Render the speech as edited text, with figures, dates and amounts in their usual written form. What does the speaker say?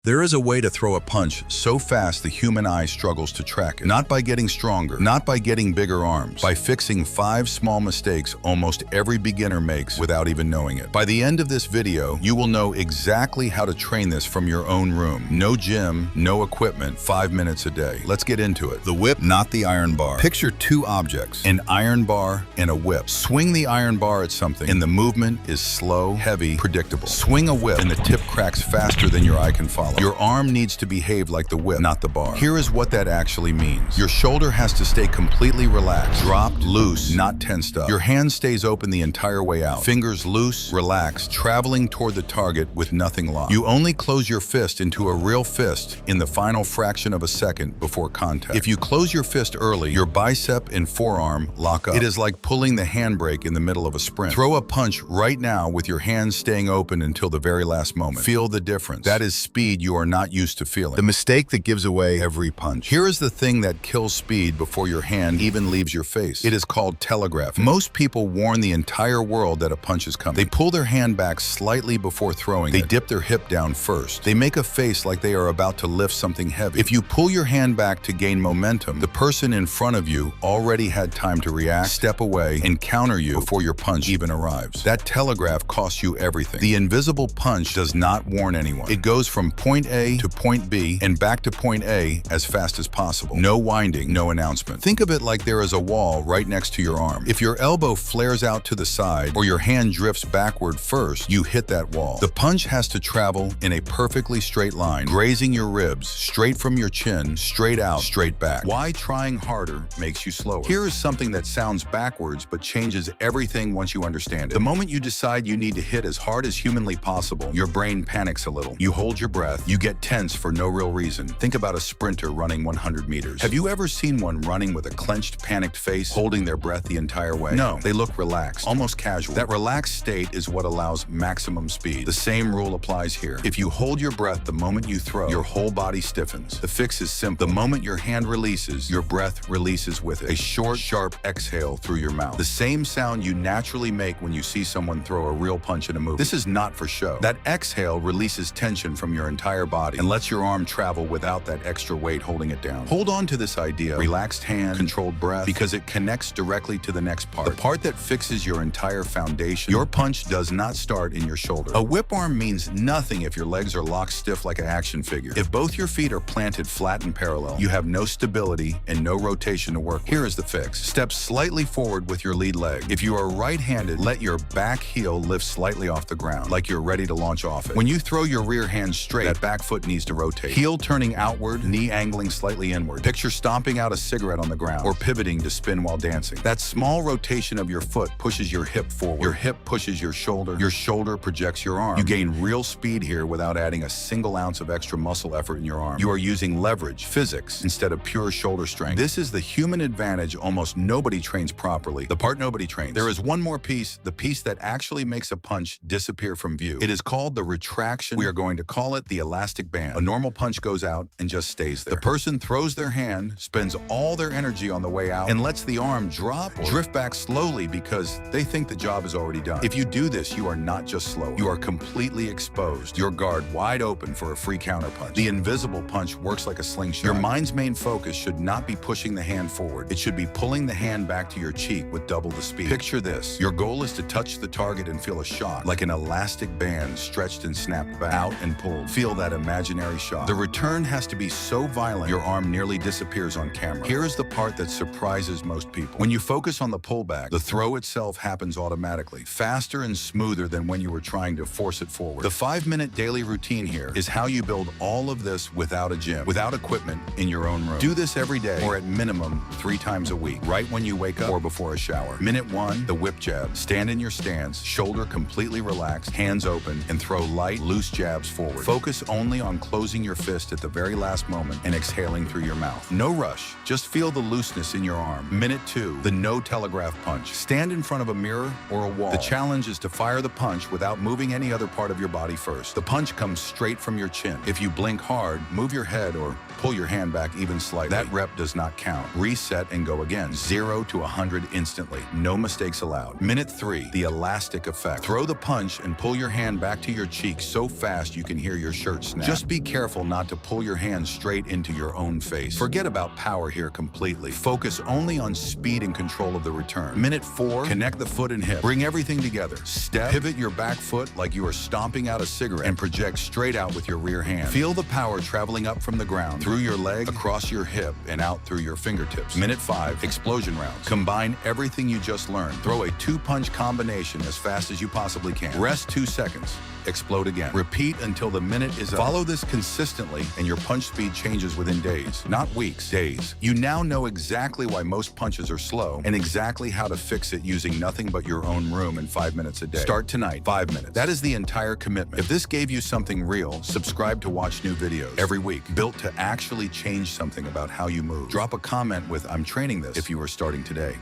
There is a way to throw a punch so fast the human eye struggles to track it. Not by getting stronger, not by getting bigger arms, by fixing 5 small mistakes almost every beginner makes without even knowing it. By the end of this video, you will know exactly how to train this from your own room. No gym, no equipment, 5 minutes a day. Let's get into it. The whip, not the iron bar. Picture 2 objects, an iron bar and a whip. Swing the iron bar at something and the movement is slow, heavy, predictable. Swing a whip and the tip cracks faster than your eye can follow. Your arm needs to behave like the whip, not the bar. Here is what that actually means. Your shoulder has to stay completely relaxed, dropped, loose, not tensed up. Your hand stays open the entire way out. Fingers loose, relaxed, traveling toward the target with nothing locked. You only close your fist into a real fist in the final fraction of a second before contact. If you close your fist early, your bicep and forearm lock up. It is like pulling the handbrake in the middle of a sprint. Throw a punch right now with your hands staying open until the very last moment. Feel the difference. That is speed you are not used to feeling. The mistake that gives away every punch. Here is the thing that kills speed before your hand even leaves your face. It is called telegraphing. Most people warn the entire world that a punch is coming. They pull their hand back slightly before throwing it. They dip their hip down first. They make a face like they are about to lift something heavy. If you pull your hand back to gain momentum, the person in front of you already had time to react, step away, and counter you before your punch even arrives. That telegraph costs you everything. The invisible punch does not warn anyone. It goes from point A to point B and back to point A as fast as possible. No winding, no announcement. Think of it like there is a wall right next to your arm. If your elbow flares out to the side or your hand drifts backward first, you hit that wall. The punch has to travel in a perfectly straight line, grazing your ribs, straight from your chin, straight out, straight back. Why trying harder makes you slower? Here is something that sounds backwards but changes everything once you understand it. The moment you decide you need to hit as hard as humanly possible, your brain panics a little. You hold your breath, you get tense for no real reason. Think about a sprinter running 100 meters. Have you ever seen one running with a clenched, panicked face, holding their breath the entire way? No, they look relaxed, almost casual. That relaxed state is what allows maximum speed. The same rule applies here. If you hold your breath the moment you throw, your whole body stiffens. The fix is simple. The moment your hand releases, your breath releases with it. A short, sharp exhale through your mouth. The same sound you naturally make when you see someone throw a real punch in a movie. This is not for show. That exhale releases tension from your entire body and lets your arm travel without that extra weight holding it down. Hold on to this idea, relaxed hand, controlled breath, because it connects directly to the next part. The part that fixes your entire foundation. Your punch does not start in your shoulder. A whip arm means nothing if your legs are locked stiff like an action figure. If both your feet are planted flat and parallel, you have no stability and no rotation to work with. Here is the fix. Step slightly forward with your lead leg. If you are right-handed, let your back heel lift slightly off the ground, like you're ready to launch off it. When you throw your rear hand straight, that back foot needs to rotate. Heel turning outward, knee angling slightly inward. Picture stomping out a cigarette on the ground or pivoting to spin while dancing. That small rotation of your foot pushes your hip forward. Your hip pushes your shoulder projects your arm. You gain real speed here without adding a single ounce of extra muscle effort in your arm. You are using leverage, physics, instead of pure shoulder strength. This is the human advantage almost nobody trains properly. The part nobody trains. There is one more piece, the piece that actually makes a punch disappear from view. It is called the retraction. We are going to call it the elastic band. A normal punch goes out and just stays there. The person throws their hand, spends all their energy on the way out, and lets the arm drop or drift back slowly because they think the job is already done. If you do this, you are not just slow. You are completely exposed. Your guard wide open for a free counterpunch. The invisible punch works like a slingshot. Your mind's main focus should not be pushing the hand forward. It should be pulling the hand back to your cheek with double the speed. Picture this. Your goal is to touch the target and feel a shock, like an elastic band stretched and snapped back, out and pulled. Feel that imaginary shock. The return has to be so violent, your arm nearly disappears on camera. Here is the part that surprises most people. When you focus on the pullback, the throw itself happens automatically, faster and smoother than when you were trying to force it forward. The 5-minute daily routine here is how you build all of this without a gym, without equipment, in your own room. Do this every day, or at minimum 3 times a week, right when you wake up or before a shower. Minute 1, the whip jab. Stand in your stance, shoulder completely relaxed, hands open, and throw light, loose jabs forward. Focus only on closing your fist at the very last moment and exhaling through your mouth. No rush, just feel the looseness in your arm. Minute 2, the no telegraph punch. Stand in front of a mirror or a wall. The challenge is to fire the punch without moving any other part of your body first. The punch comes straight from your chin. If you blink hard, move your head or pull your hand back even slightly. That rep does not count. Reset and go again. 0 to 100 instantly. No mistakes allowed. Minute 3, the elastic effect. Throw the punch and pull your hand back to your cheek so fast you can hear your shirt shirt snap. Just be careful not to pull your hand straight into your own face. Forget about power here completely. Focus only on speed and control of the return. Minute 4, connect the foot and hip. Bring everything together. Step, pivot your back foot like you are stomping out a cigarette and project straight out with your rear hand. Feel the power traveling up from the ground, through your leg, across your hip, and out through your fingertips. Minute 5, explosion rounds. Combine everything you just learned. Throw a 2-punch combination as fast as you possibly can. Rest 2 seconds. Explode again. Repeat until the minute is up. Follow this consistently and your punch speed changes within days, not weeks, days. You now know exactly why most punches are slow and exactly how to fix it using nothing but your own room in 5 minutes a day. Start tonight, 5 minutes. That is the entire commitment. If this gave you something real, subscribe to watch new videos every week, built to actually change something about how you move. Drop a comment with "I'm training this" if you are starting today.